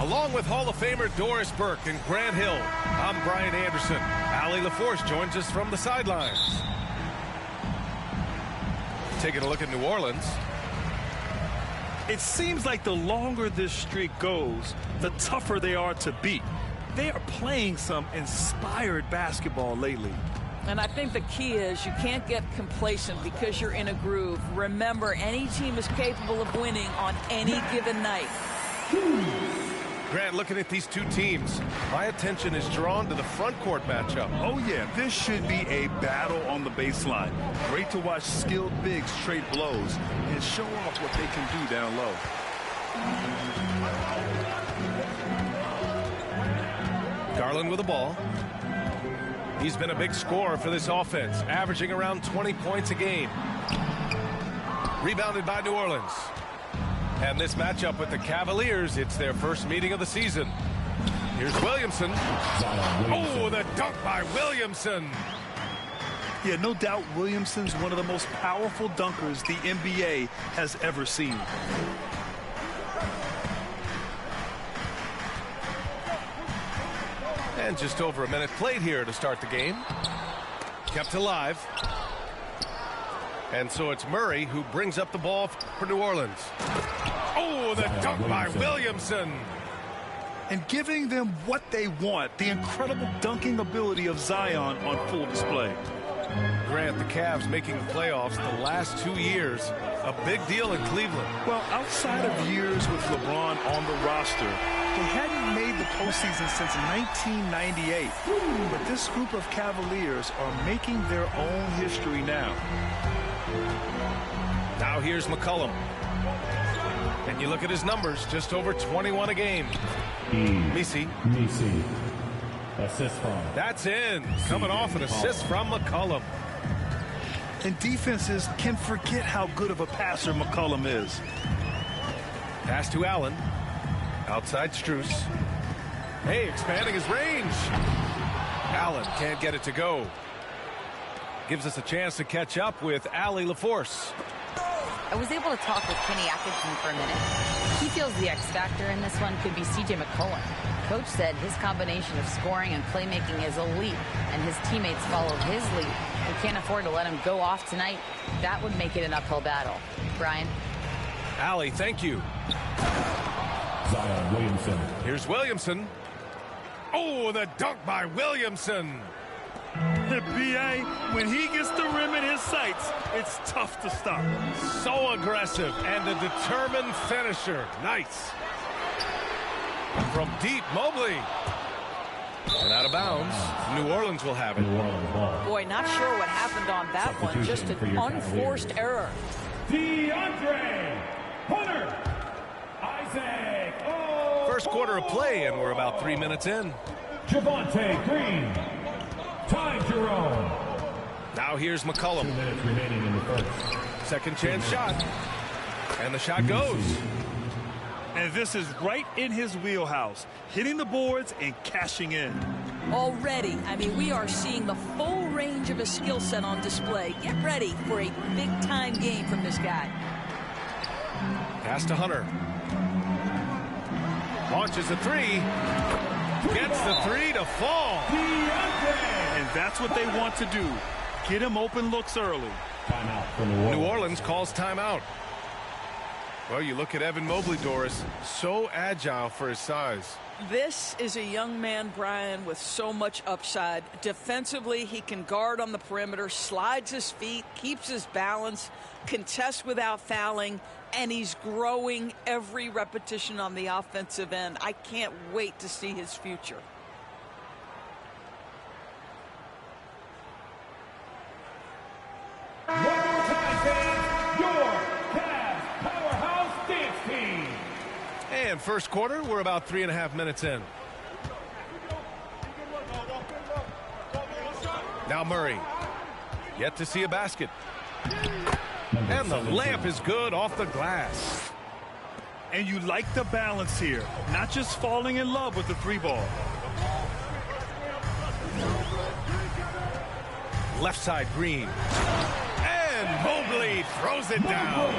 Along with Hall of Famer Doris Burke and Grant Hill, I'm Brian Anderson. Allie LaForce joins us from the sidelines. Taking a look at New Orleans. It seems like the longer this streak goes, the tougher they are to beat. They are playing some inspired basketball lately. And I think the key is you can't get complacent because you're in a groove. Remember, any team is capable of winning on any given night. Grant, looking at these two teams, my attention is drawn to the front court matchup. Oh, yeah, this should be a battle on the baseline. Great to watch skilled bigs trade blows and show off what they can do down low. Garland with the ball. He's been a big scorer for this offense, averaging around 20 points a game. Rebounded by New Orleans. And this matchup with the Cavaliers, it's their first meeting of the season. Here's Williamson. Oh, the dunk by Williamson. Yeah, no doubt Williamson's one of the most powerful dunkers the NBA has ever seen. And just over a minute played here to start the game. Kept alive. And so it's Murray who brings up the ball for New Orleans. Oh, the dunk by Williamson. And giving them what they want, the incredible dunking ability of Zion on full display. Grant, the Cavs making the playoffs the last 2 years. A big deal in Cleveland. Well, outside of years with LeBron on the roster, they hadn't made the postseason since 1998. But this group of Cavaliers are making their own history now. Now here's McCollum. And you look at his numbers, just over 21 a game. Misi. Assist from. That's in. Coming off an assist from McCollum. And defenses can forget how good of a passer McCollum is. Pass to Allen. Outside Strus. Hey, expanding his range. Allen can't get it to go. Gives us a chance to catch up with Allie LaForce. I was able to talk with Kenny Atkinson for a minute. He feels the X factor in this one could be C.J. McCollum. Coach said his combination of scoring and playmaking is elite, and his teammates follow his lead. We can't afford to let him go off tonight. That would make it an uphill battle. Brian? Allie, thank you. Zion Williamson. Here's Williamson. Oh, the dunk by Williamson. The BA, when he gets the rim in his sights, it's tough to stop. So aggressive and a determined finisher. Nice. From deep, Mobley. And out of bounds. New Orleans will have it. Boy, not sure what happened on that one. Just an unforced error. DeAndre Hunter. Isaac. Oh, First quarter of play, and we're about 3 minutes in. Javonte Green. Ty Jerome. Now here's McCollum. 2 minutes remaining in the first. Second chance shot. And the shot goes. And this is right in his wheelhouse, hitting the boards and cashing in. Already, I mean, we are seeing the full range of his skill set on display. Get ready for a big-time game from this guy. Pass to Hunter. Launches a three. Gets the three to fall. And that's what they want to do. Get him open looks early. Timeout for New Orleans. New Orleans calls timeout. Well, you look at Evan Mobley, Doris. So agile for his size. This is a young man, Brian, with so much upside. Defensively, he can guard on the perimeter, slides his feet, keeps his balance, contests without fouling, and he's growing every repetition on the offensive end. I can't wait to see his future. One more time, fans. Your Cavs Powerhouse Dance Team. And first quarter, we're about 3.5 minutes in. Now Murray. Yet to see a basket. And the layup is good off the glass. And you like the balance here, not just falling in love with the three ball. Left side Green. And Mobley throws it down.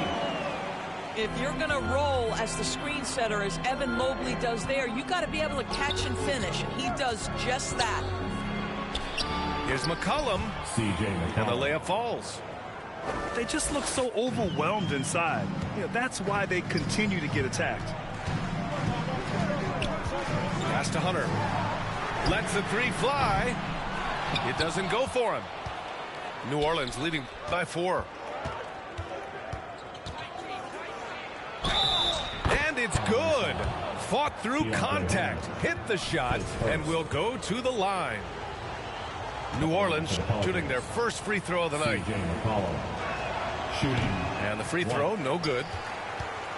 If you're going to roll as the screen setter, as Evan Mobley does there, you got to be able to catch and finish, and he does just that. Here's McCollum, and the layup falls. They just look so overwhelmed inside. That's why they continue to get attacked. Pass to Hunter. Lets the three fly. It doesn't go for him. New Orleans leading by 4. And it's good. Fought through contact. Hit the shot and will go to the line. New Orleans shooting their first free throw of the night. And the free throw, no good.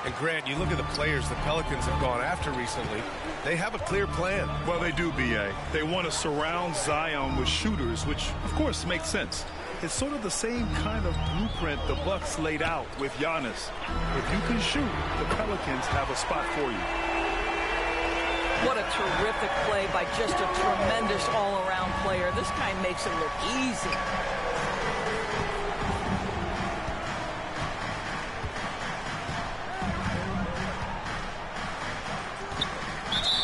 And Grant, you look at the players the Pelicans have gone after recently. They have a clear plan. Well, they do, B.A. They want to surround Zion with shooters, which, of course, makes sense. It's sort of the same kind of blueprint the Bucks laid out with Giannis. If you can shoot, the Pelicans have a spot for you. What a terrific play by just a tremendous all-around player. This guy makes it look easy.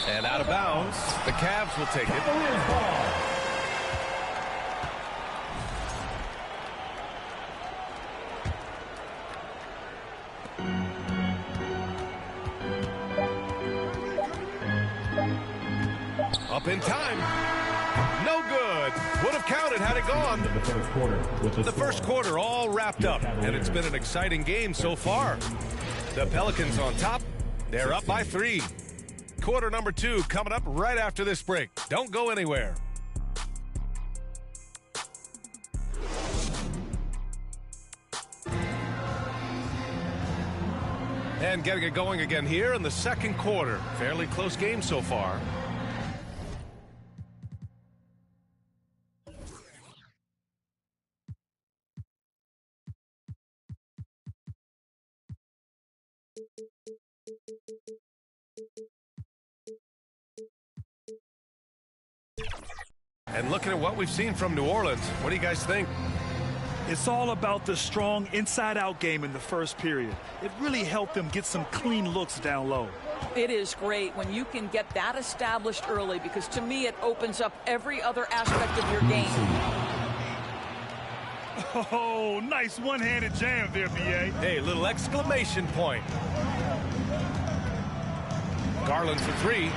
And out of bounds, the Cavs will take it. Up in time. No good. Would have counted had it gone. The first quarter all wrapped up, and it's been an exciting game so far. The Pelicans on top. They're up by 3. Quarter number 2 coming up right after this break. Don't go anywhere. And getting it going again here in the second quarter. Fairly close game so far. And looking at what we've seen from New Orleans, what do you guys think? It's all about the strong inside-out game in the first period. It really helped them get some clean looks down low. It is great when you can get that established early, because to me it opens up every other aspect of your game. Oh, nice one-handed jam there, B.A. Hey, little exclamation point. Garland for 3.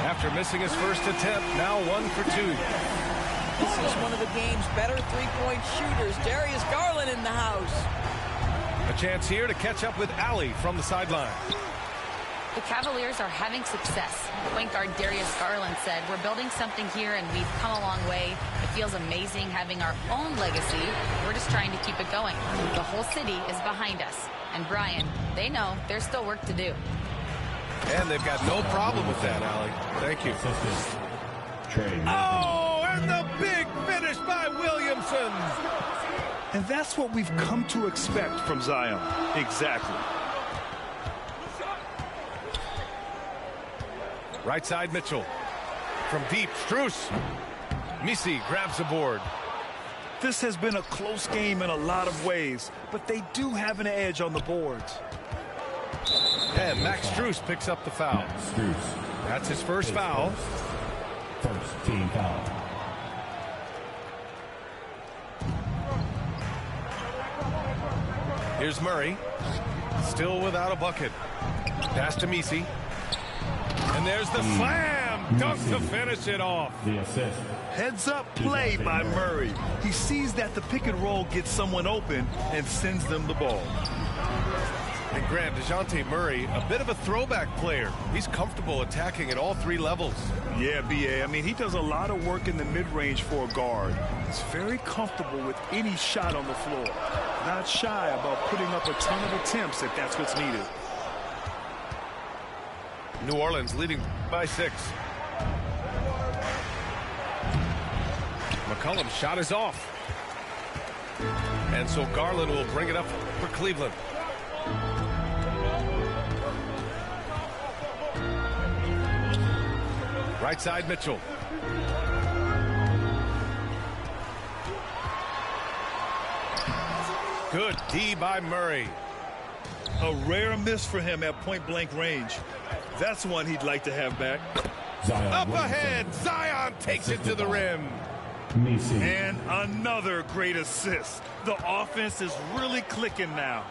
After missing his first attempt, now 1 for 2. This is one of the game's better three-point shooters. Darius Garland in the house. A chance here to catch up with Allie from the sideline. The Cavaliers are having success. Point guard Darius Garland said, "We're building something here and we've come a long way. It feels amazing having our own legacy. We're just trying to keep it going. The whole city is behind us." And Brian, they know there's still work to do. And they've got no problem with that, Allie. Thank you. Oh, and the big finish by Williamson. And that's what we've come to expect from Zion. Exactly. Right side, Mitchell. From deep, Strus. Misi grabs the board. This has been a close game in a lot of ways, but they do have an edge on the boards. And Max Strus picks up the foul. That's his first foul. First team foul. Here's Murray. Still without a bucket. Pass to Misi. And there's the slam. Dunk to finish it off. The assist. Heads up play by Murray. He sees that the pick and roll gets someone open and sends them the ball. And Grant, DeJounte Murray, a bit of a throwback player. He's comfortable attacking at all 3 levels. Yeah, B.A. I mean, he does a lot of work in the mid-range for a guard. He's very comfortable with any shot on the floor. Not shy about putting up a ton of attempts if that's what's needed. New Orleans leading by 6. McCollum's shot is off. And so Garland will bring it up for Cleveland. Right side, Mitchell. Good D by Murray. A rare miss for him at point-blank range. That's one he'd like to have back. Up ahead, Zion takes it to the rim. And another great assist. The offense is really clicking now.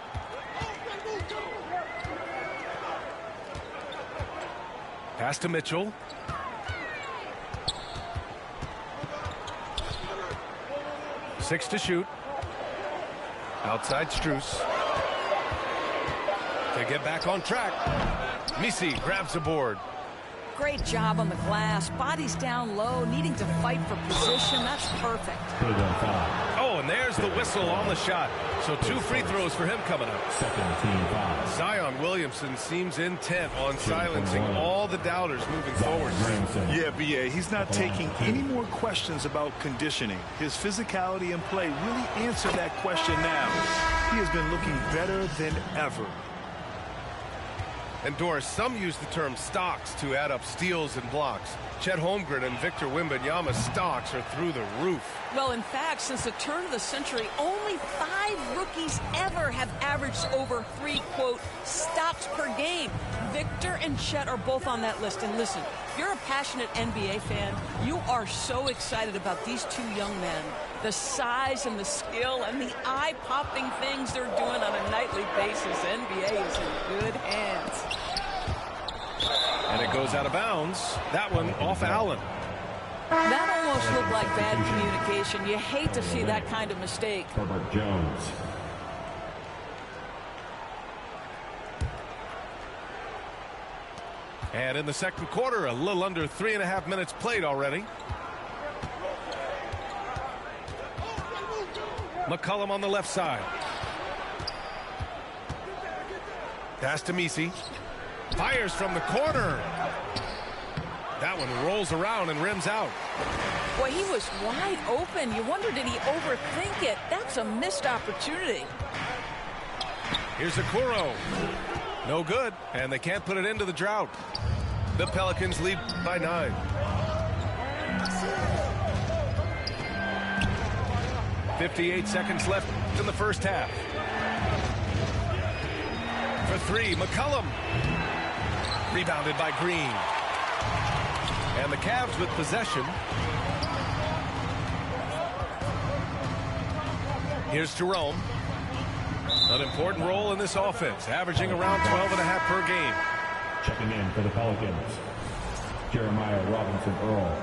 Pass to Mitchell. Six to shoot. Outside Strus. To get back on track. Misi grabs the board. Great job on the glass. Body's down low, needing to fight for position. That's perfect. Oh, and there's the whistle on the shot. So 2 free throws for him coming up. Zion Williamson seems intent on silencing all the doubters moving forward. Yeah, B.A., he's not taking any more questions about conditioning. His physicality and play really answer that question now. He has been looking better than ever. And Doris, some use the term stocks to add up steals and blocks. Chet Holmgren and Victor Wembanyama's stocks are through the roof. Well, in fact, since the turn of the century, only 5 rookies ever have averaged over 3, quote, stocks per game. Victor and Chet are both on that list. And listen, if you're a passionate NBA fan, you are so excited about these 2 young men. The size and the skill and the eye-popping things they're doing on a nightly basis. NBA is in good hands. And it goes out of bounds. That one off Allen. That almost looked like bad communication. You hate to see that kind of mistake. Herbert Jones. And in the second quarter, a little under 3.5 minutes played already. McCollum on the left side. Pass to Misi. Fires from the corner. That one rolls around and rims out. Boy, he was wide open. You wonder, did he overthink it? That's a missed opportunity. Here's Okoro. No good, and they can't put it into the drought. The Pelicans lead by 9. .58 seconds left in the first half. For 3, McCollum. Rebounded by Green. And the Cavs with possession. Here's Jerome. An important role in this offense, averaging around 12.5 per game. Checking in for the Pelicans, Jeremiah Robinson Earl,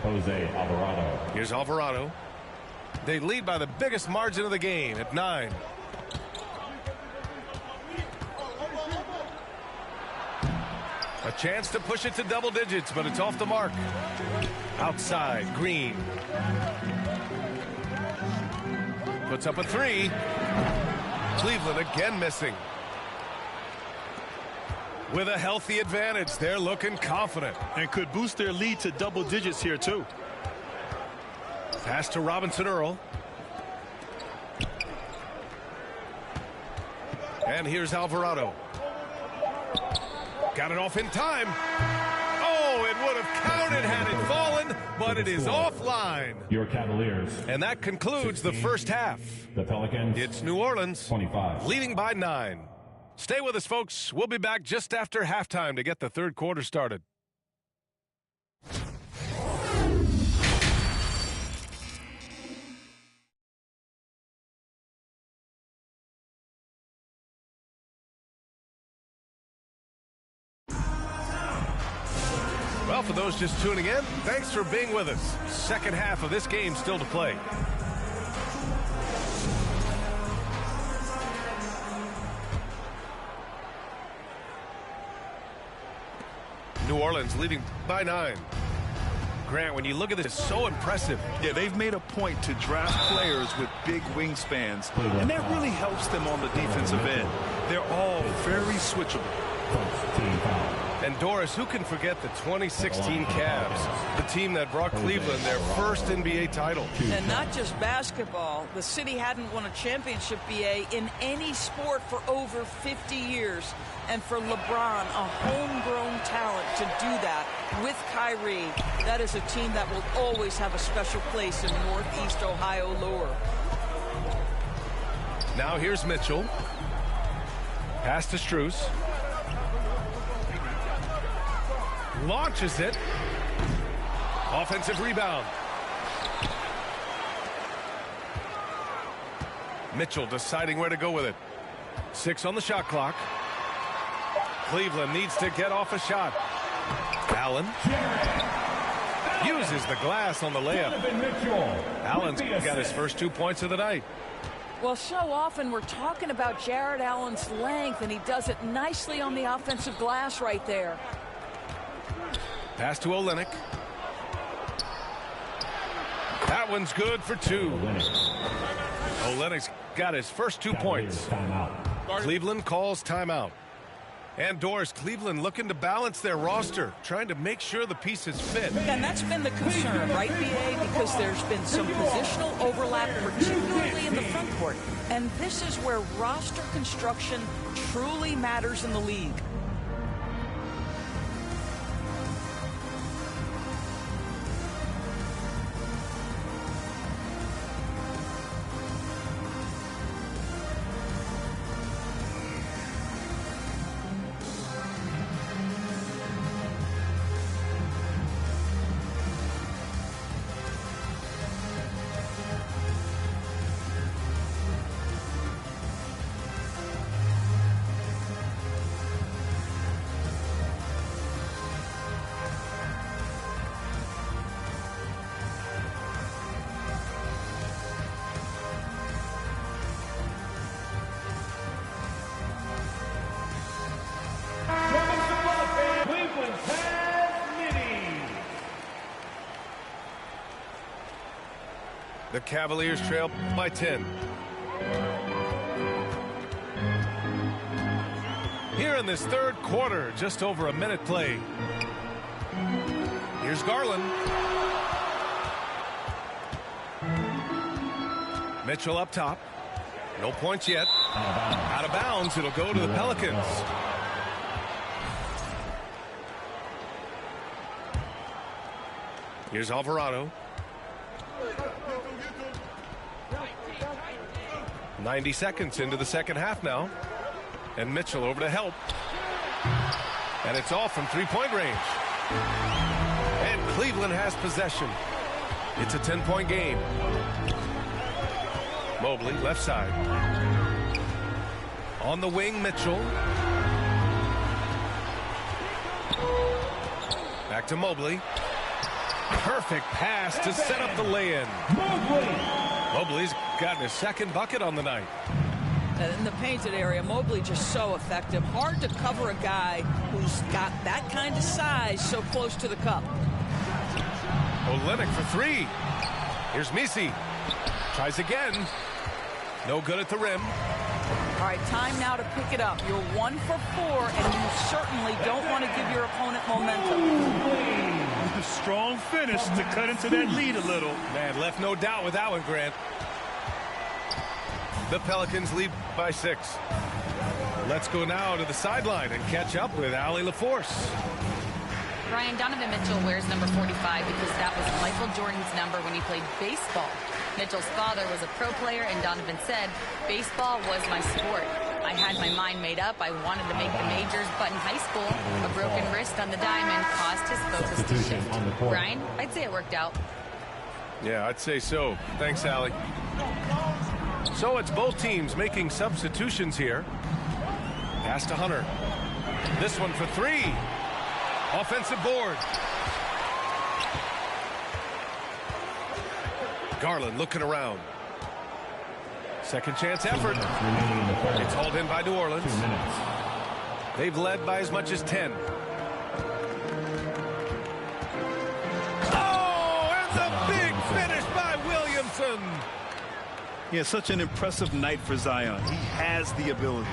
Jose Alvarado. Here's Alvarado. They lead by the biggest margin of the game at 9. A chance to push it to double digits, but it's off the mark. Outside, Green. Puts up a 3. Cleveland again missing. With a healthy advantage, they're looking confident. And could boost their lead to double digits here, too. Pass to Robinson Earl. And here's Alvarado. Got it off in time. Oh, it would have counted had it fallen, but it is offline. Your Cavaliers. And that concludes the first half. The Pelicans. It's New Orleans 25. leading by 9. Stay with us, folks. We'll be back just after halftime to get the third quarter started. Well, for those just tuning in, thanks for being with us. Second half of this game still to play. New Orleans leading by 9. Grant, when you look at this, it's so impressive. Yeah, they've made a point to draft players with big wingspans, and that really helps them on the defensive end. They're all very switchable. And Doris, who can forget the 2016 Cavs, the team that brought Cleveland their first NBA title? And not just basketball. The city hadn't won a championship, BA, in any sport for over 50 years. And for LeBron, a homegrown talent, to do that with Kyrie, that is a team that will always have a special place in Northeast Ohio lore. Now here's Mitchell. Pass to Strus. Launches it. Offensive rebound. Mitchell deciding where to go with it. 6 on the shot clock. Cleveland needs to get off a shot. Allen uses the glass on the layup. Allen's got his first 2 points of the night. Well, so often we're talking about Jared Allen's length, and he does it nicely on the offensive glass right there. Pass to Olynyk. That one's good for 2. Olynyk's got his first 2 points. Cleveland calls timeout. And Doris, Cleveland looking to balance their roster, trying to make sure the pieces fit. And that's been the concern, right, BA? Because there's been some positional overlap, particularly in the front court. And this is where roster construction truly matters in the league. The Cavaliers trail by 10. Here in this third quarter, just over a minute play. Here's Garland. Mitchell up top. No points yet. Out of bounds. It'll go to the Pelicans. Here's Alvarado. 90 seconds into the second half now. And Mitchell over to help. And it's all from three-point range. And Cleveland has possession. It's a 10-point game. Mobley, left side. On the wing, Mitchell. Back to Mobley. Perfect pass to set up the lay-in. Mobley's gotten his second bucket on the night. In the painted area, Mobley just so effective. Hard to cover a guy who's got that kind of size so close to the cup. Olynyk for three. Here's Misi. Tries again. No good at the rim. All right, time now to pick it up. You're 1 for 4, and you certainly don't want to give your opponent momentum. A strong finish to cut into that lead a little. Man, left no doubt with that one, Grant. The Pelicans lead by 6. Let's go now to the sideline and catch up with Allie LaForce. Brian, Donovan Mitchell wears number 45 because that was Michael Jordan's number when he played baseball. Mitchell's father was a pro player, and Donovan said, baseball was my sport. I had my mind made up. I wanted to make the majors, but in high school, a broken wrist on the diamond caused his focus to shift. Brian, I'd say it worked out. Yeah, I'd say so. Thanks, Allie. So it's both teams making substitutions here. Pass to Hunter. This one for three. Offensive board. Garland looking around. Second chance effort. It's hauled in by New Orleans. They've led by as much as 10. Oh, and the big finish by Williamson. Yeah, such an impressive night for Zion. He has the ability.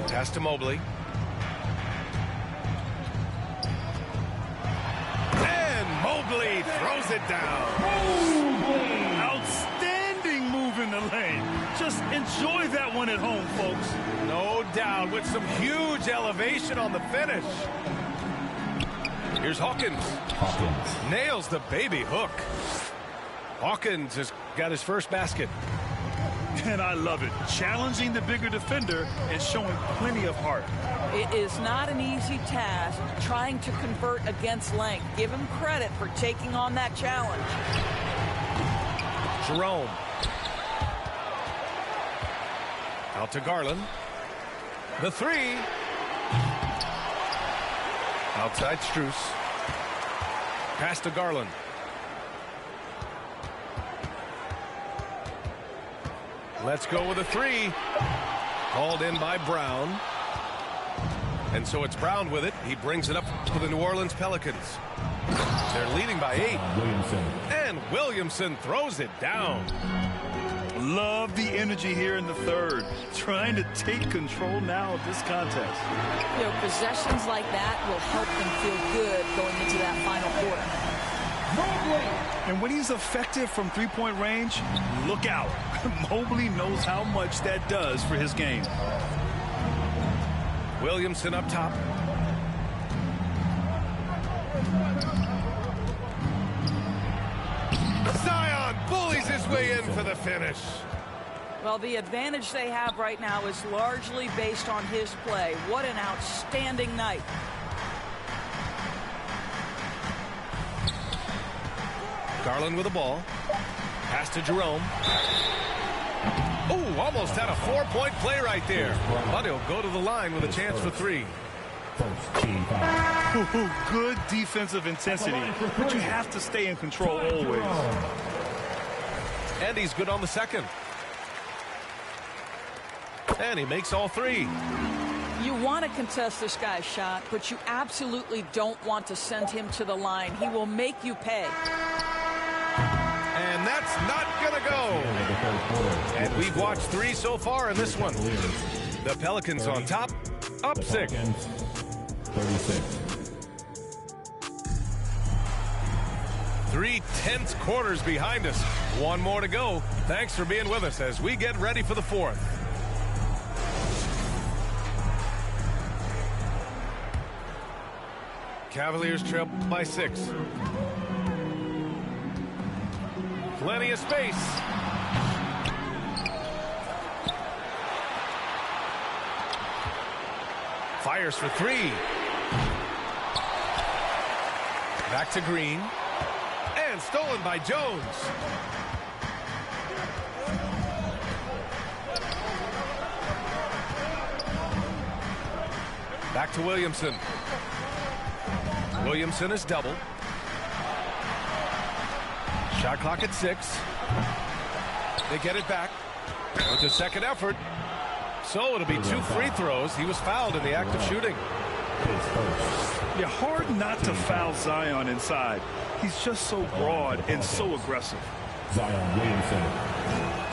Pass to Mobley. And Mobley throws it down. Outstanding move in the lane. Just enjoy that one at home, folks. No doubt, with some huge elevation on the finish. Here's Hawkins. Nails the baby hook. Hawkins has got his first basket. And I love it. Challenging the bigger defender and showing plenty of heart. It is not an easy task trying to convert against length. Give him credit for taking on that challenge. Jerome. Out to Garland. The three. Outside Strus. Pass to Garland. Let's go with a three. Called in by Brown. And so it's Brown with it. He brings it up to the New Orleans Pelicans. They're leading by 8. Williamson. And Williamson throws it down. Love the energy here in the third. Trying to take control now of this contest. You know, possessions like that will help them feel good going into that final quarter. And when he's effective from three-point range, look out. Mobley knows how much that does for his game. Williamson up top. Zion bullies his way in for the finish. Well, the advantage they have right now is largely based on his play. What an outstanding night. Garland with the ball. Pass to Jerome. Oh, almost had a 4-point play right there. But he'll go to the line with a chance for 3. First team foul. Good defensive intensity, but you have to stay in control always. And he's good on the second. And he makes all 3. You want to contest this guy's shot, but you absolutely don't want to send him to the line. He will make you pay. And that's not going to go. And we've watched 3 so far in this one. The Pelicans on top, up 6. 36. 3 tense quarters behind us. 1 more to go. Thanks for being with us as we get ready for the 4th. Cavaliers trail by 6. Plenty of space. Fires for 3. Back to Green. And stolen by Jones. Back to Williamson. Williamson is double. Shot clock at 6. They get it back with the second effort. So it'll be 2 free throws. He was fouled in the act of shooting. Yeah, hard not to foul Zion inside. He's just so broad and so aggressive. Zion Williamson.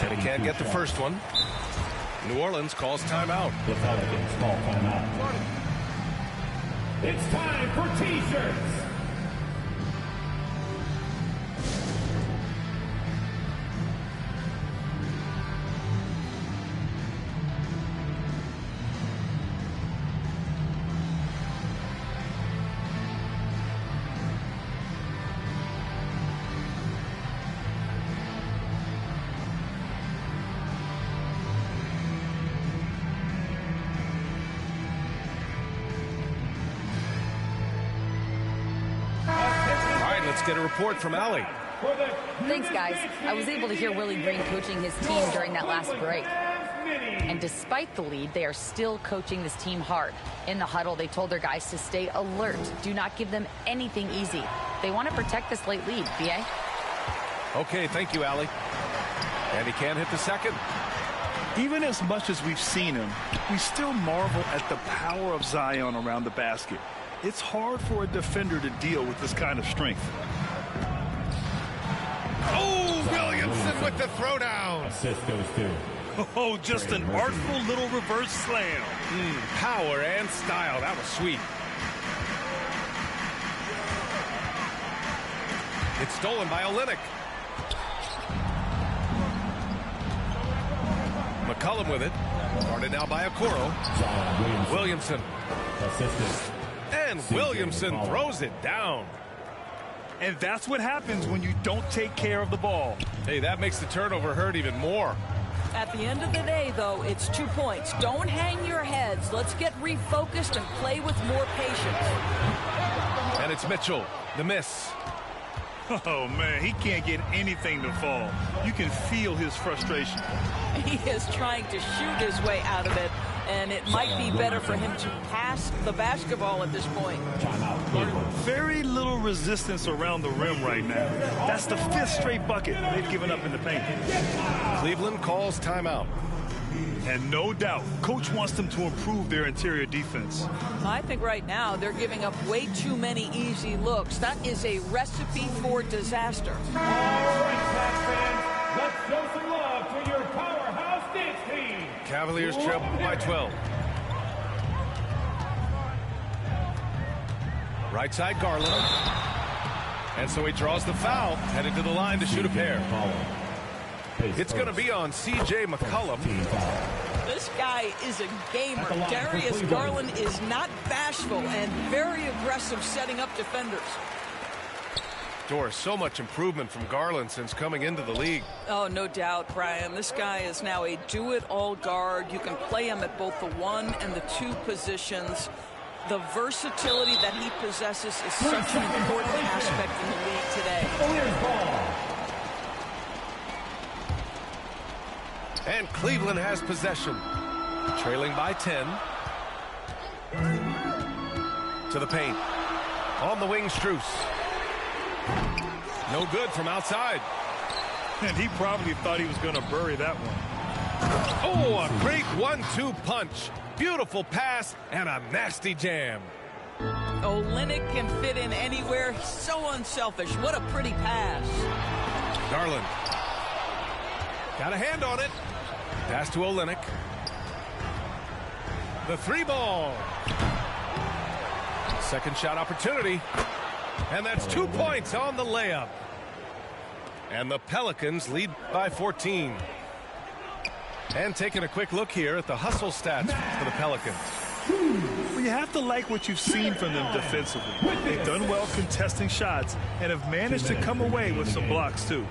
And he can't get the first one. New Orleans calls timeout. The Pelicans call timeout. It's time for T-shirts. Get a report from Allie. Thanks, guys. I was able to hear Willie Green coaching his team during that last break. And despite the lead, they are still coaching this team hard. In the huddle, they told their guys to stay alert. Do not give them anything easy. They want to protect this late lead, B.A. Okay, thank you, Allie. And he can't hit the second. Even as much as we've seen him, we still marvel at the power of Zion around the basket. It's hard for a defender to deal with this kind of strength. Oh, Williamson with the throwdown. Assist goes to. Oh, just an artful little reverse slam. Power and style. That was sweet. It's stolen by Olynyk. McCollum with it. Guarded now by Okoro. Williamson. Assisted. And Williamson throws it down. And that's what happens when you don't take care of the ball. Hey, that makes the turnover hurt even more. At the end of the day, though, it's 2 points. Don't hang your heads. Let's get refocused and play with more patience. And it's Mitchell, the miss. Oh, man, he can't get anything to fall. You can feel his frustration. He is trying to shoot his way out of it, and it might be better for him to pass the basketball at this point. Very little resistance around the rim right now. That's the 5th straight bucket they've given up in the paint. Cleveland calls timeout. And no doubt, coach wants them to improve their interior defense. I think right now they're giving up way too many easy looks. That is a recipe for disaster. All right, Pac fans, let's show some love to your powerhouse dance team. Cavaliers trail by 12. Right side, Garland. And so he draws the foul, headed to the line to shoot a pair. It's going to be on C.J. McCollum. This guy is a gamer. Darius Garland is not bashful and very aggressive setting up defenders. Doris, so much improvement from Garland since coming into the league. Oh, no doubt, Brian. This guy is now a do-it-all guard. You can play him at both the 1 and the 2 positions. The versatility that he possesses is such an important aspect in the league today. And Cleveland has possession. Trailing by 10. To the paint. On the wing, Strus. No good from outside. And he probably thought he was going to bury that one. Oh, a great 1-2 punch. Beautiful pass and a nasty jam. Olynyk can fit in anywhere. He's so unselfish. What a pretty pass. Garland. Got a hand on it. Pass to Olynyk. The 3 ball. Second shot opportunity. And that's 2 points on the layup. And the Pelicans lead by 14. And taking a quick look here at the hustle stats for the Pelicans. Well, you have to like what you've seen from them defensively. They've done well contesting shots and have managed to come away with some blocks, too.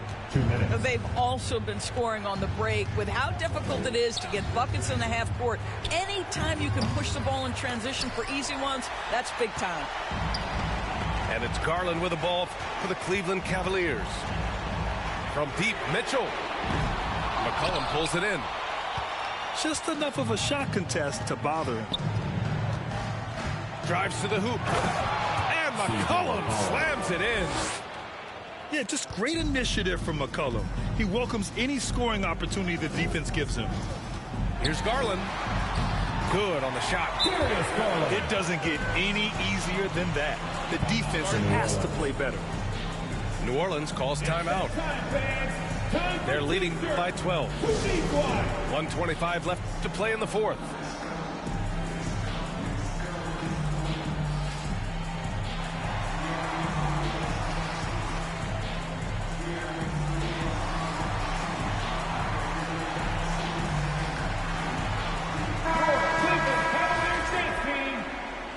They've also been scoring on the break. With how difficult it is to get buckets in the half court, anytime you can push the ball in transition for easy ones, that's big time. And it's Garland with the ball for the Cleveland Cavaliers. From deep, Mitchell. McCollum pulls it in. Just enough of a shot contest to bother him. Drives to the hoop. And McCollum slams it in. Yeah, just great initiative from McCollum. He welcomes any scoring opportunity the defense gives him. Here's Garland. Good on the shot. It doesn't get any easier than that. The defense has to play better. New Orleans calls timeout. They're leading by 12. 1:25 left to play in the 4th.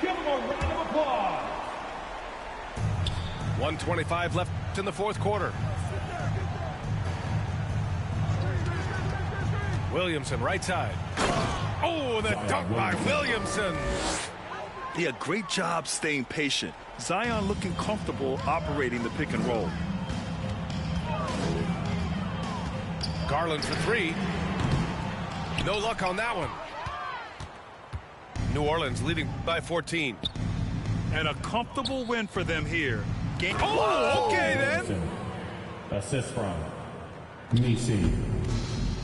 Give them a round of applause. 1:25 left in the 4th quarter. Williamson, right side. Oh, the dunk by Williamson. Yeah, great job staying patient. Zion looking comfortable operating the pick and roll. Garland for 3. No luck on that one. New Orleans leading by 14. And a comfortable win for them here. Oh, okay then. Assist from Misi.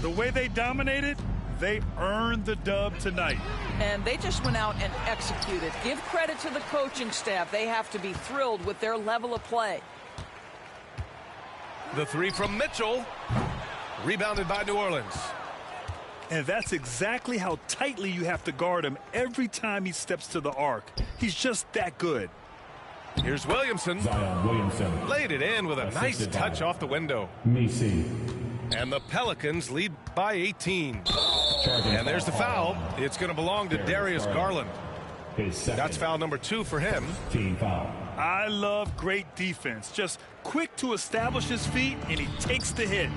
The way they dominated, they earned the dub tonight. And they just went out and executed. Give credit to the coaching staff. They have to be thrilled with their level of play. The 3 from Mitchell. Rebounded by New Orleans. And that's exactly how tightly you have to guard him every time he steps to the arc. He's just that good. Here's Williamson. Zion Williamson. Laid it in with a nice touch off the window. Misi. And the Pelicans lead by 18. And there's the foul. It's going to belong to Darius Garland. That's foul number 2 for him. Team foul. I love great defense. Just quick to establish his feet, and he takes the hit.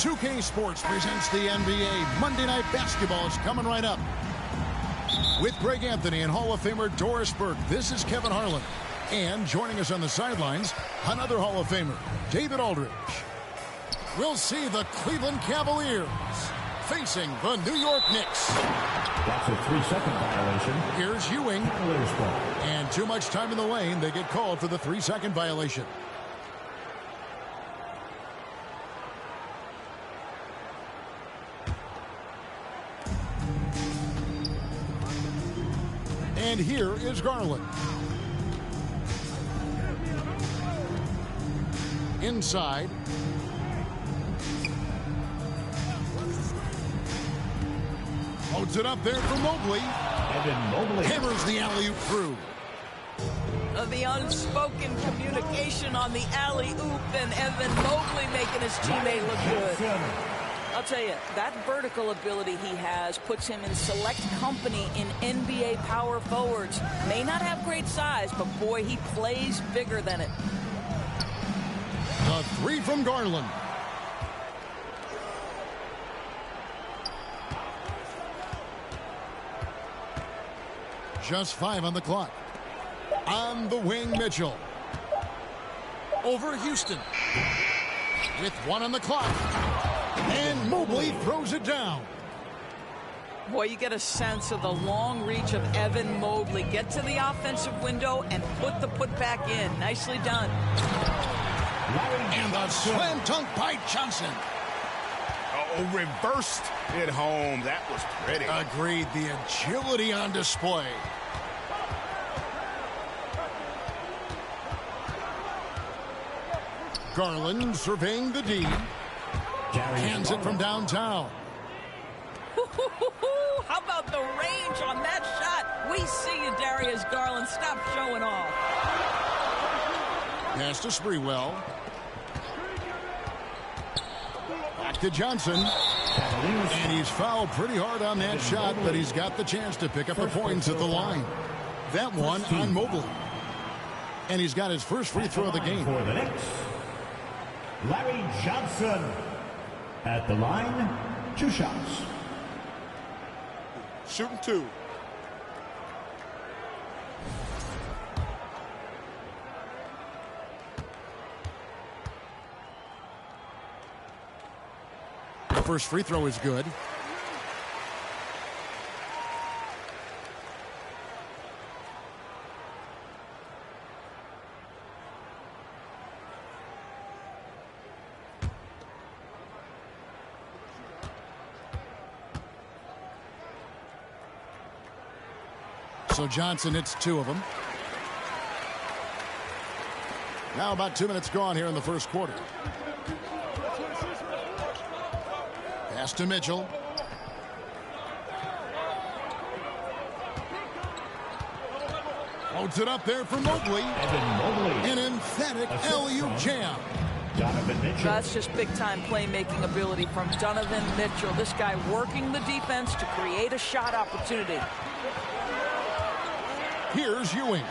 2K Sports presents the NBA. Monday Night Basketball is coming right up. With Greg Anthony and Hall of Famer Doris Burke, this is Kevin Harlan. And joining us on the sidelines, another Hall of Famer, David Aldridge. We'll see the Cleveland Cavaliers facing the New York Knicks. That's a 3-second violation. Here's Ewing. Cavaliers ball. And too much time in the lane, they get called for the 3-second violation. And here is Garland. Inside. Loads it up there for Mobley. Evan Mobley Hammers the alley-oop through. The unspoken communication on the alley-oop, and Evan Mobley making his teammate look good. I'll tell you, that vertical ability he has puts him in select company in NBA power forwards. May not have great size, but boy, he plays bigger than it. The three from Garland. Just 5 on the clock. On the wing, Mitchell. Over Houston. With 1 on the clock. And Mobley throws it down. Boy, you get a sense of the long reach of Evan Mobley. Get to the offensive window and put the putback in. Nicely done. And the slam dunk by Johnson. Oh, reversed it home. That was pretty. Agreed. The agility on display. Garland surveying the D. Hands it from downtown. How about the range on that shot? We see you, Darius Garland. Stop showing off. Pass to Sprewell. Back to Johnson. And he's fouled pretty hard on that shot, but he's got the chance to pick up the points at the line. That one on Mobley. And he's got his first free throw of the game. For the Knicks, Larry Johnson. At the line, 2 shots. Shooting 2. The first free throw is good. So Johnson hits 2 of them. Now about 2 minutes gone here in the first quarter. Pass to Mitchell. Loads it up there for Mobley. Evan Mobley. An emphatic alley-oop jam. Donovan Mitchell. That's just big-time playmaking ability from Donovan Mitchell. This guy working the defense to create a shot opportunity. Here's Ewing.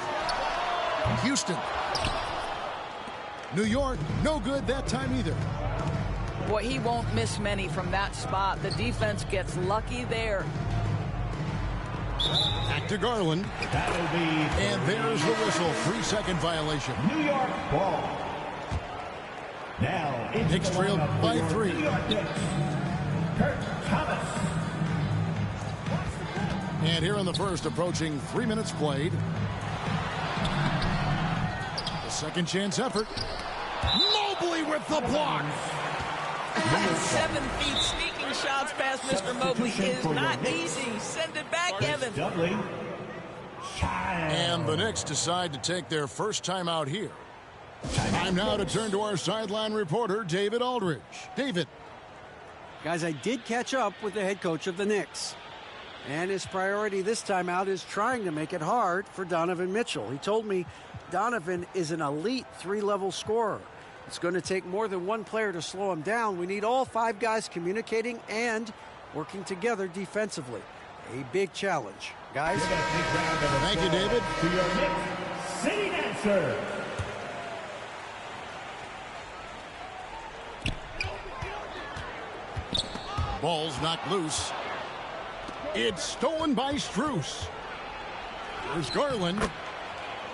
Houston. New York, no good that time either. Boy, he won't miss many from that spot. The defense gets lucky there. Back to Garland. That'll be. And there's the whistle. 3-second violation. New York ball. Now, Knicks trailed by 3. New York Knicks, Kurt Thomas. And here in the first, approaching 3 minutes played. The second chance effort. Mobley with the block. 7 feet sneaking shots past Mr. Mobley is not easy. Send it back, Evan. Dudley. And the Knicks decide to take their first time out here. Time now to turn to our sideline reporter, David Aldridge. David. Guys, I did catch up with the head coach of the Knicks. And his priority this time out is trying to make it hard for Donovan Mitchell. He told me Donovan is an elite 3-level scorer. It's going to take more than one player to slow him down. We need all 5 guys communicating and working together defensively. A big challenge. Guys. Thank you, David. To your Knicks sitting answer. Ball's knocked loose. It's stolen by Strus. There's Garland.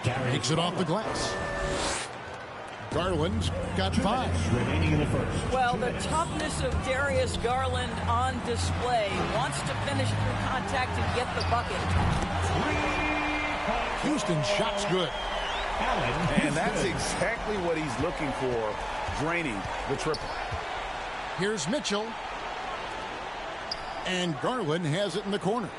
Takes it off the glass. Garland's got 5. Remaining in the first. Well, the toughness of Darius Garland on display. Wants to finish through contact and get the bucket. Houston shot's good. And that's exactly what he's looking for, draining the triple. Here's Mitchell. And Garland has it in the corner.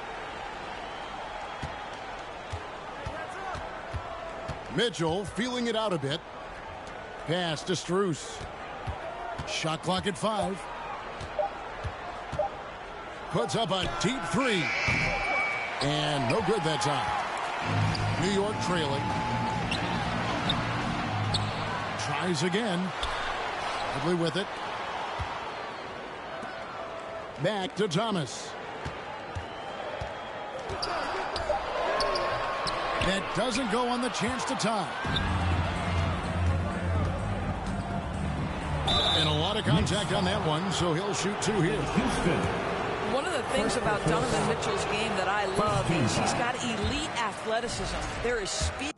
Mitchell feeling it out a bit. Pass to Strus. Shot clock at 5. Puts up a deep 3. And no good that time. New York trailing. Tries again. Ugly with it. Back to Thomas. That doesn't go on the chance to tie. And a lot of contact on that one, so he'll shoot 2 here. One of the things about Donovan Mitchell's game that I love is he's got elite athleticism. There is speed.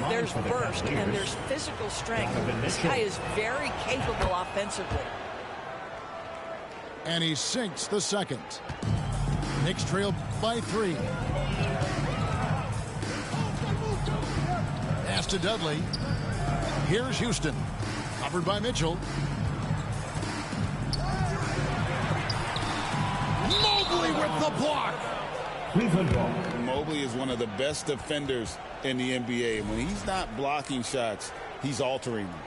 There's burst and there's physical strength. This guy is very capable offensively. And he sinks the second. Knicks trail by 3. Pass to Dudley. Here's Houston. Covered by Mitchell. Mobley with the block. Cleveland ball. Mobley is one of the best defenders in the NBA. When he's not blocking shots, he's altering them.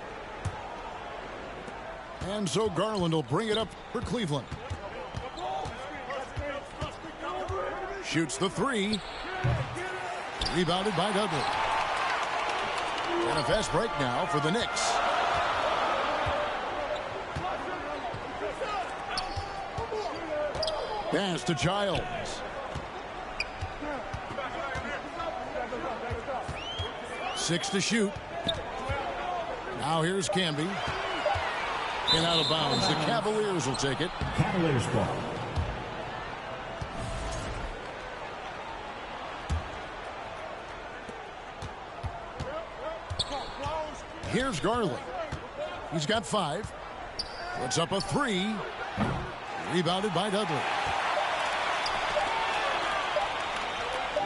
And so Garland will bring it up for Cleveland. Shoots the 3. Rebounded by Dudley. And a fast break now for the Knicks. Pass to Childs. Six to shoot. Now here's Camby. And out of bounds. The Cavaliers will take it. Cavaliers ball. Here's Garland. He's got 5. Puts up a 3. Rebounded by Dudley.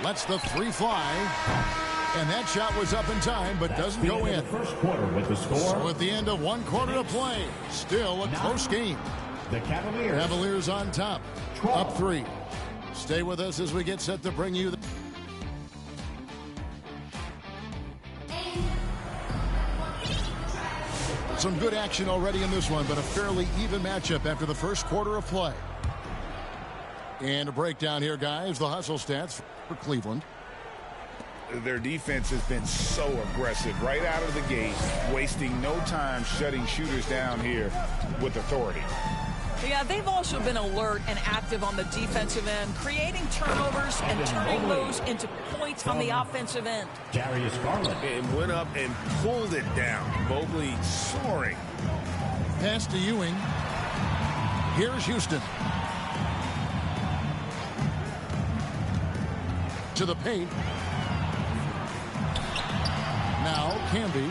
Lets the 3 fly. And that shot was up in time, but doesn't go in. First quarter with the score. So at the end of 1 quarter to play, still a close game. The Cavaliers on top, 12. up 3. Stay with us as we get set to bring you some good action already in this one, but a fairly even matchup after the first quarter of play. And a breakdown here, guys. The hustle stats for Cleveland. Their defense has been so aggressive right out of the gate, wasting no time shutting shooters down here with authority. Yeah, they've also been alert and active on the defensive end, creating turnovers and turning those into points on the offensive end. Darius Garland. And went up and pulled it down. Mobley soaring. Pass to Ewing. Here's Houston. To the paint. Now Camby.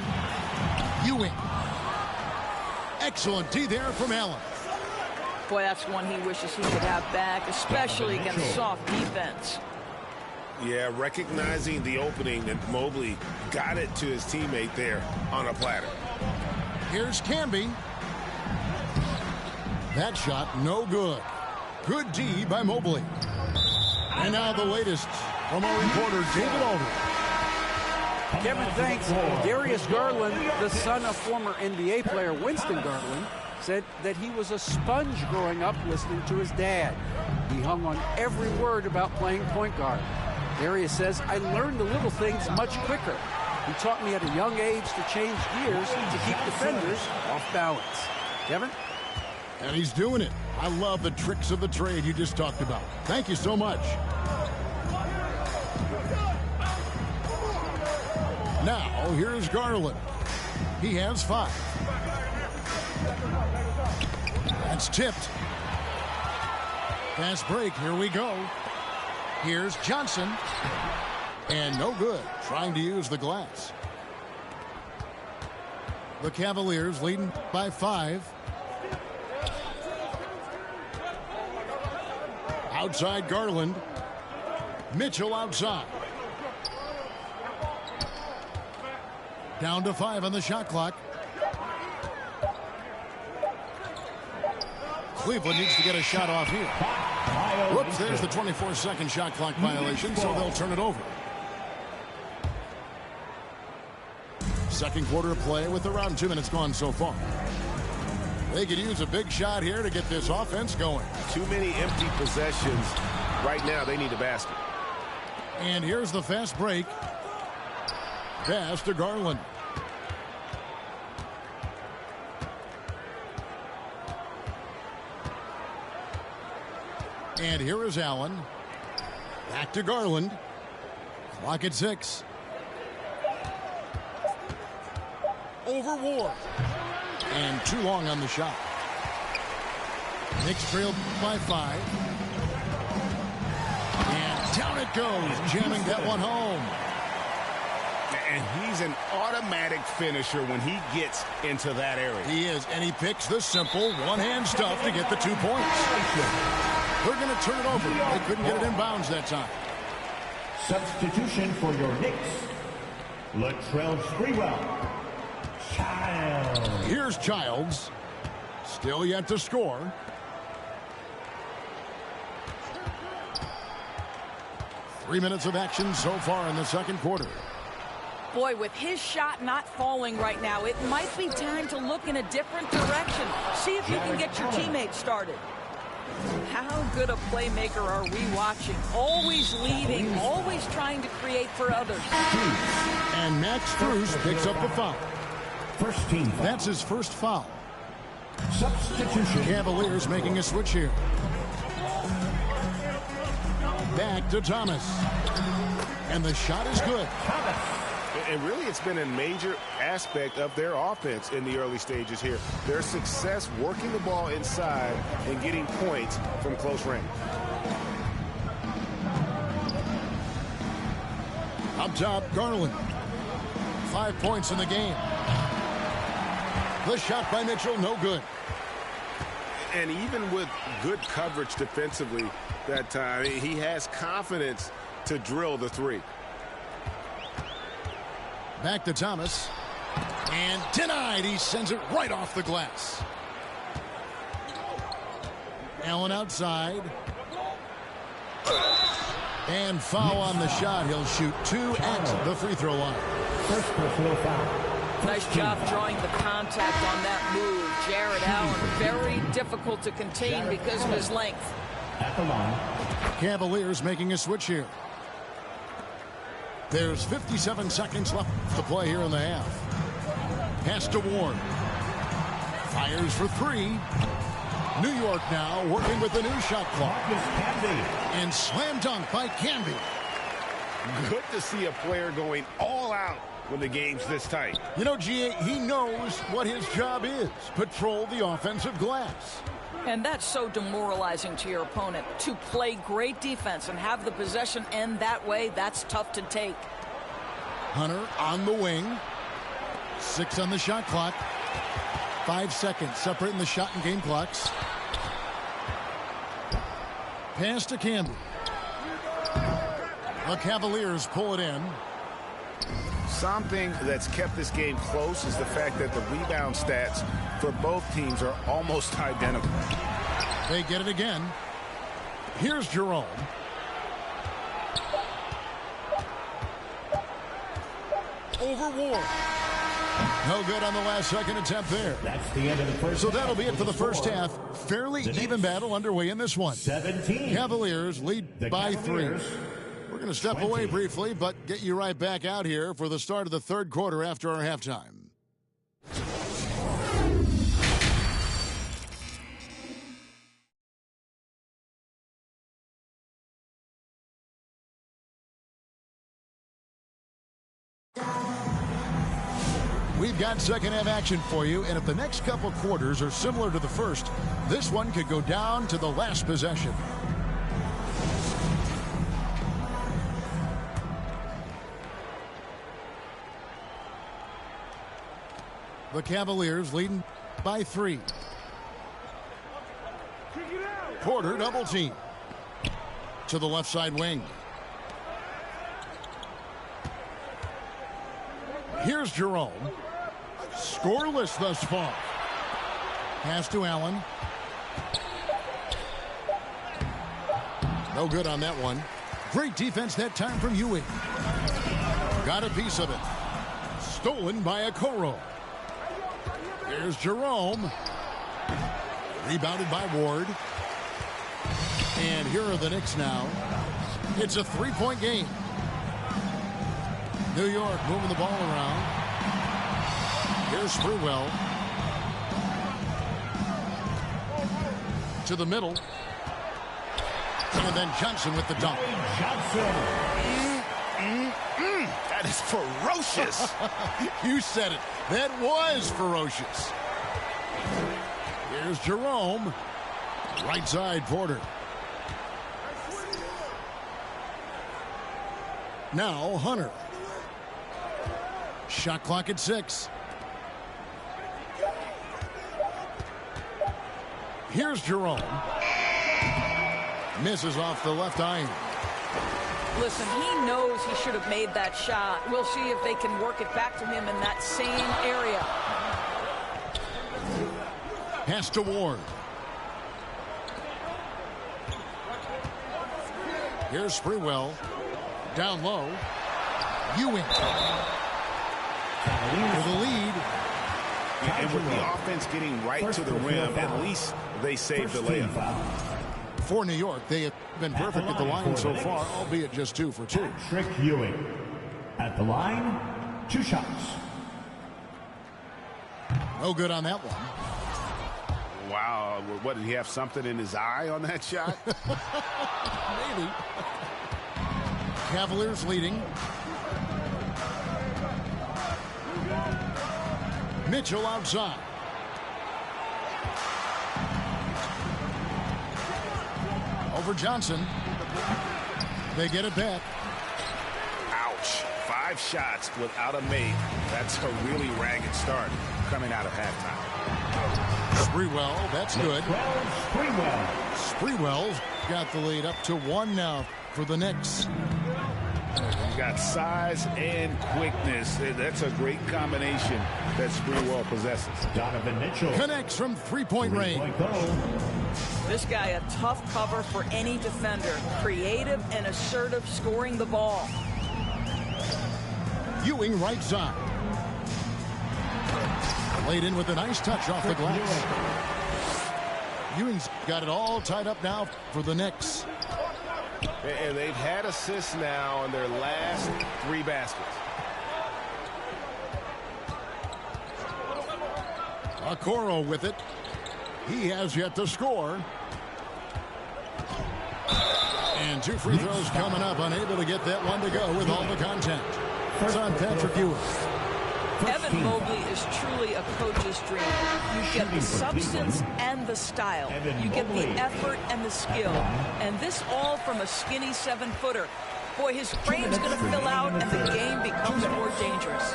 Ewing. Excellent D there from Allen. Boy, that's one he wishes he could have back, especially against soft defense. Yeah, recognizing the opening, and Mobley got it to his teammate there on a platter. Here's Camby. That shot no good. Good D by Mobley. And now the latest from our reporter, David Aldridge. Kevin, thanks. Darius Garland, the son of former NBA player Winston Garland, said that he was a sponge growing up listening to his dad. He hung on every word about playing point guard. Darius says, I learned the little things much quicker. He taught me at a young age to change gears to keep defenders off balance. Kevin? And he's doing it. I love the tricks of the trade you just talked about. Thank you so much. Now, here's Garland. He has 5. That's tipped. Fast break. Here we go. Here's Johnson. And no good. Trying to use the glass. The Cavaliers leading by 5. Outside Garland. Mitchell outside. Down to 5 on the shot clock. Cleveland needs to get a shot off here. Whoops, there's the 24-second shot clock violation, so they'll turn it over. Second quarter of play with around 2 minutes gone so far. They could use a big shot here to get this offense going. Too many empty possessions. Right now, they need a basket. And here's the fast break. Pass to Garland. And here is Allen. Back to Garland. Clock at 6. Over Ward. And too long on the shot. Knicks trailed by 5. And down it goes, jamming that one home. And he's an automatic finisher when he gets into that area. He is, and he picks the simple one-hand stuff to get the 2 points. They're going to turn it over. They couldn't get it in bounds that time. Substitution for your Knicks. Latrell Sprewell. Childs. Here's Childs. Still yet to score. Three minutes of action so far in the second quarter. Boy, with his shot not falling right now, it might be time to look in a different direction. See if you can get your teammates started. How good a playmaker are we watching? Always leading, always trying to create for others. And Max Strus picks up the foul. First team foul. That's his first foul. Substitution. Cavaliers making a switch here. Back to Thomas. And the shot is good. Thomas. And really, it's been a major aspect of their offense in the early stages here. Their success working the ball inside and getting points from close range. Up top, Garland. 5 points in the game. The shot by Mitchell, no good. And even with good coverage defensively that time, he has confidence to drill the 3. Back to Thomas. And denied. He sends it right off the glass. Allen outside. And foul on the shot. He'll shoot 2 at the free throw line. First personal foul. Nice job drawing the contact on that move. Jared Allen, very difficult to contain because of his length. At the line. Cavaliers making a switch here. There's 57 seconds left to play here in the half. Pass to Ward. Fires for 3. New York now working with the new shot clock. And slam dunk by Canby. Good to see a player going all out when the game's this tight. You know, G.A., he knows what his job is. Patrol the offensive glass. And that's so demoralizing to your opponent. To play great defense and have the possession end that way, that's tough to take. Hunter on the wing. 6 on the shot clock. 5 seconds separating the shot and game clocks. Pass to Campbell. The Cavaliers pull it in. Something that's kept this game close is the fact that the rebound stats for both teams are almost identical. They get it again. Here's Jerome. Over Ward. No good on the last second attempt there. That's the end of the first. So that'll be it for the first half. Fairly even battle underway in this one. 17. Cavaliers lead by 3. We're going to step away briefly, but get you right back out here for the start of the third quarter after our halftime. We've got second half action for you, and if the next couple quarters are similar to the first, this one could go down to the last possession. The Cavaliers leading by 3. Porter double team to the left side wing. Here's Jerome. Scoreless thus far. Pass to Allen. No good on that one. Great defense that time from Ewing. Got a piece of it. Stolen by Okoro. Here's Jerome. Rebounded by Ward. And here are the Knicks now. It's a 3-point game. New York moving the ball around. Here's Sprewell. To the middle. And then Johnson with the dunk. That is ferocious. You said it. That was ferocious. Here's Jerome. Right side, Porter. Now Hunter. Shot clock at 6. Here's Jerome. Misses off the left iron. Listen, he knows he should have made that shot. We'll see if they can work it back to him in that same area. Pass to Ward. Here's Sprewell. Down low. Ewing. For the lead. And with the offense getting right to the rim, at least they saved the layup. For New York, they have been perfect at the line so far, albeit just 2 for 2. Patrick Ewing at the line, 2 shots. No good on that one. Wow, what, did he have something in his eye on that shot? Maybe. Cavaliers leading. Mitchell outside. Over Johnson. They get it back. Ouch. 5 shots without a make. That's a really ragged start coming out of halftime. Sprewell, that's good. Sprewell. Sprewell's got the lead up to 1 now for the Knicks. You got size and quickness. That's a great combination that Sprewell possesses. Donovan Mitchell Connects from 3-point range. This guy a tough cover for any defender. Creative and assertive scoring the ball. Ewing right side. Laid in with a nice touch off the glass. Ewing's got it all tied up now for the Knicks. And they've had assists now on their last 3 baskets. Okoro with it. He has yet to score. And 2 free throws coming up. Unable to get that one to go with all the contact. It's on Patrick Ewing. Evan Mobley is truly a coach's dream. You get the substance and the style. You get the effort and the skill. And this all from a skinny 7-footer. Boy, his frame's going to fill out and the game becomes more dangerous.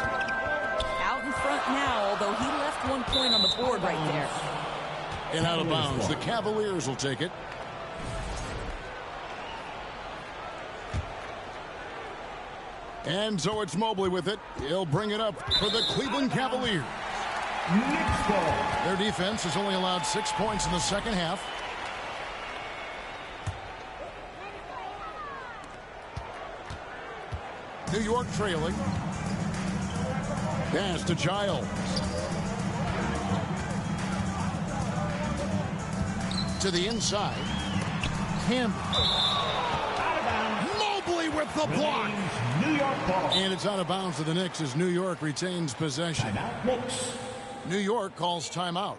Out in front now, although he left 1 point on the board right there. And out of bounds. The Cavaliers will take it. And so it's Mobley with it. He'll bring it up for the Cleveland Cavaliers. Their defense has only allowed 6 points in the second half. New York trailing. Pass to Giles. To the inside. Campbell. Mobley with the block. New York ball. And it's out of bounds to the Knicks as New York retains possession. Timeout, Knicks. New York calls timeout.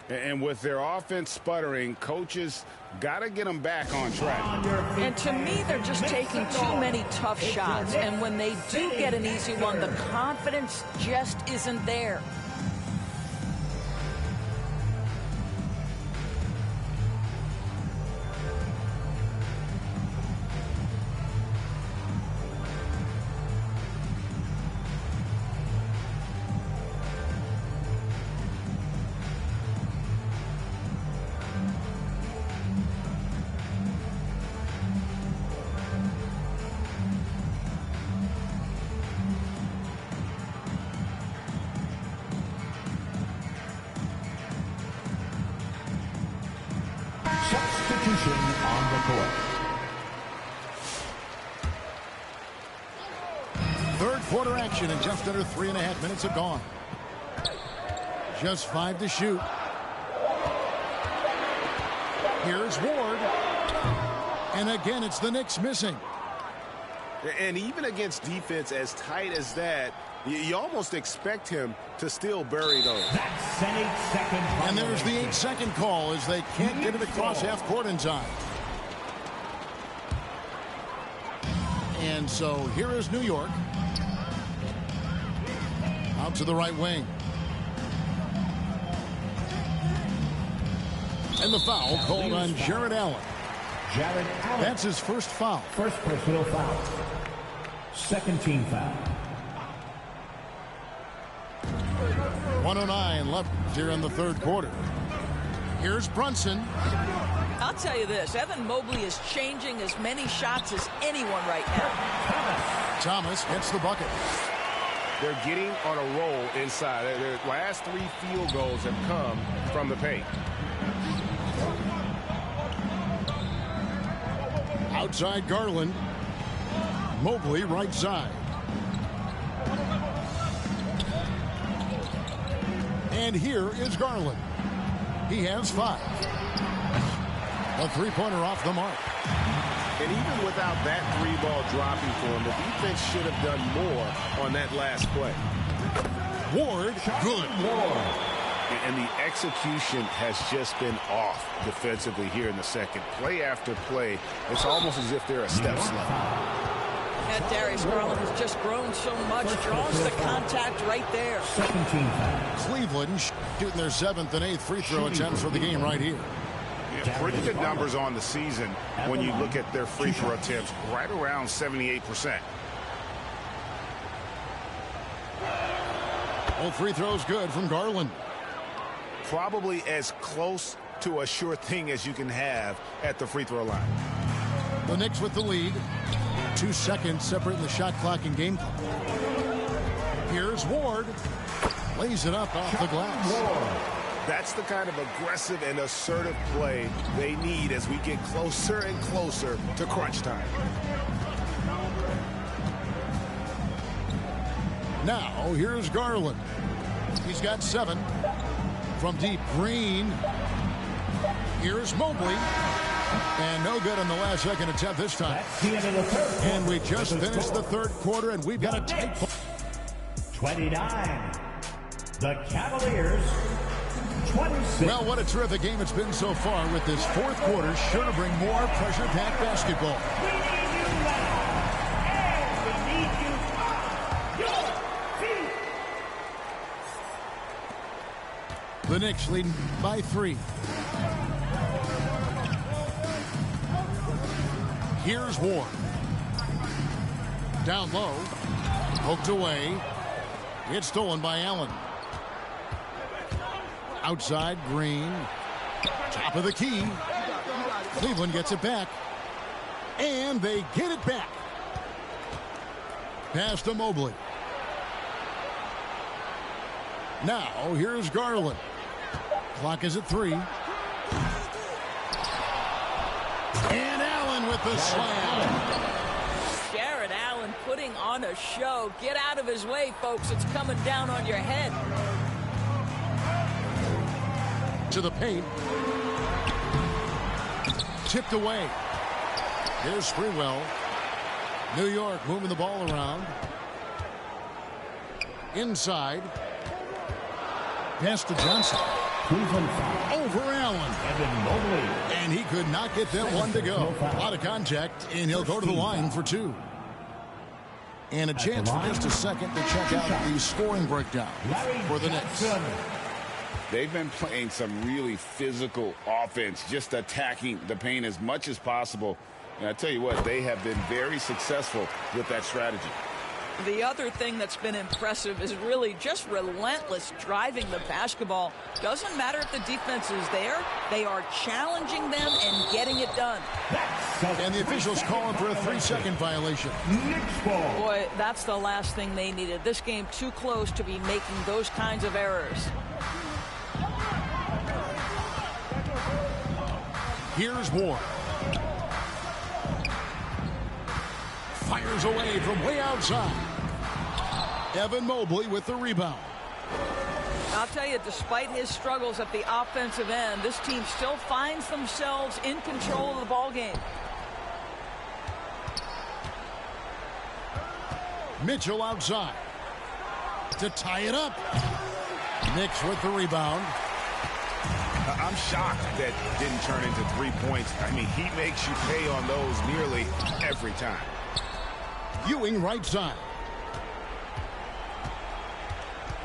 And with their offense sputtering, coaches got to get them back on track. And to me, they're just taking too many tough shots. And when they do get an easy one, the confidence just isn't there. Substitution on the court. Third quarter action, and just under 3.5 minutes have gone. Just 5 to shoot. Here's Ward. And again, it's the Knicks missing. And even against defense as tight as that, you almost expect him to still bury those. That's an 8-second. And there's the 8-second call as they can't get it across half court in time. And so here is New York. Out to the right wing. And the foul called on Jared Allen. Jared Allen. That's his first foul. First personal foul. Second team foul. 1:09 left here in the third quarter. Here's Brunson. I'll tell you this, Evan Mobley is changing as many shots as anyone right now. Thomas hits the bucket. They're getting on a roll inside. Their last 3 field goals have come from the paint. Outside Garland. Mobley right side. And here is Garland. He has 5. A three-pointer off the mark. And even without that 3-ball dropping for him, the defense should have done more on that last play. Ward, good. Ward. And the execution has just been off defensively here in the second. Play after play, it's almost as if they're a step slow. And Darius Garland has just grown so much, draws the contact right there. Second team foul. Cleveland shooting their 7th and 8th free throw attempts for the game right here. Yeah, pretty good numbers on the season when you look at their free throw attempts, right around 78%. All free throws good from Garland. Probably as close to a sure thing as you can have at the free throw line. The Knicks with the lead. 2 seconds separating the shot clock and game clock. Here's Ward. Lays it up off the glass. That's the kind of aggressive and assertive play they need as we get closer and closer to crunch time. Now, here's Garland. He's got 7. From deep, Green. Here's Mobley. And no good on the last second attempt this time. And we just finished the third quarter, and we've got a tight 29. The Cavaliers. 26. Well, what a terrific game it's been so far, with this fourth quarter sure to bring more pressure-packed basketball. We need you back. And we need you on your feet. The Knicks leading by 3. Here's Ward. Down low. Poked away. It's stolen by Allen. Outside, Green. Top of the key. Cleveland gets it back. And they get it back. Pass to Mobley. Now, here's Garland. Clock is at 3. And Allen with the slam. Jared Allen putting on a show. Get out of his way, folks. It's coming down on your head. To the paint. Tipped away. Here's Sprewell. New York moving the ball around. Inside. Pass to Johnson. Cleveland foul. Over Allen. Evan Mobley. And he could not get that one to go. A lot of contact, and he'll go to the line for two. And a chance for just a second to check out the scoring breakdown for the Knicks. They've been playing some really physical offense, just attacking the paint as much as possible. And I tell you what, they have been very successful with that strategy. The other thing that's been impressive is really just relentless driving the basketball. Doesn't matter if the defense is there. They are challenging them and getting it done. And the officials calling for a 3-second violation. Boy, that's the last thing they needed. This game too close to be making those kinds of errors. Here's Ward. Fires away from way outside. Evan Mobley with the rebound. I'll tell you, despite his struggles at the offensive end, this team still finds themselves in control of the ball game. Mitchell outside to tie it up. Knicks with the rebound. I'm shocked that didn't turn into 3 points. I mean, he makes you pay on those nearly every time. Ewing right side.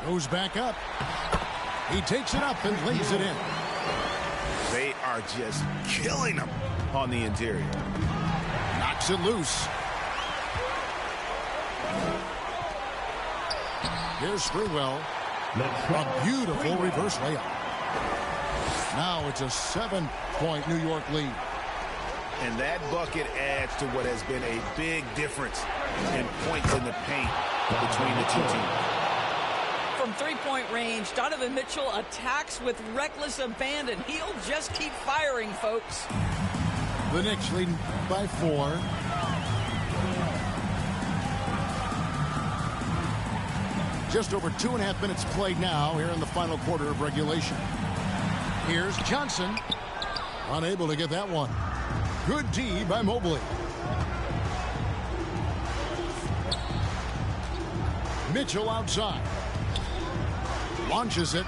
Goes back up. He takes it up and lays it in. They are just killing him on the interior. Knocks it loose. Here's Sprewell. A beautiful reverse layup. Now it's a 7-point New York lead. And that bucket adds to what has been a big difference in points in the paint between the two teams. From three-point range, Donovan Mitchell attacks with reckless abandon. He'll just keep firing, folks. The Knicks leading by 4. Just over 2.5 minutes played now here in the final quarter of regulation. Here's Johnson. Unable to get that one. Good D by Mobley. Mitchell outside. Launches it.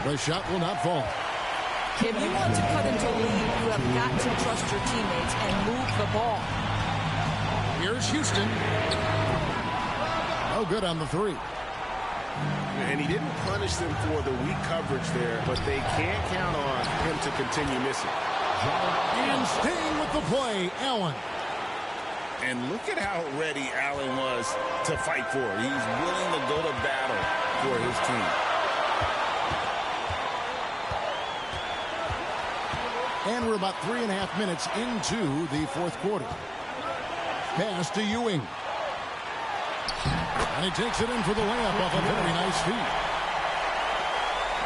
The shot will not fall. If you want to cut into a lead, you have got to trust your teammates and move the ball. Here's Houston. No good on the 3. And he didn't punish them for the weak coverage there, but they can't count on him to continue missing. And staying with the play, Allen. And look at how ready Allen was to fight for it. He's willing to go to battle for his team. And we're about 3.5 minutes into the fourth quarter. Pass to Ewing. And he takes it in for the layup off a very nice feed.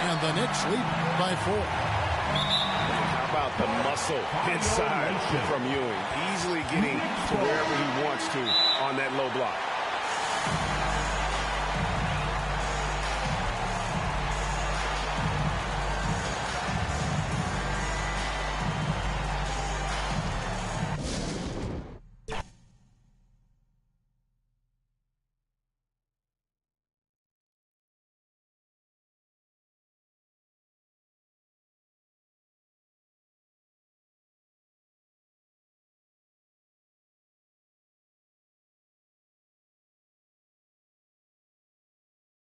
And the Knicks lead by 4. How about the muscle inside from Ewing? Easily getting to wherever he wants to on that low block.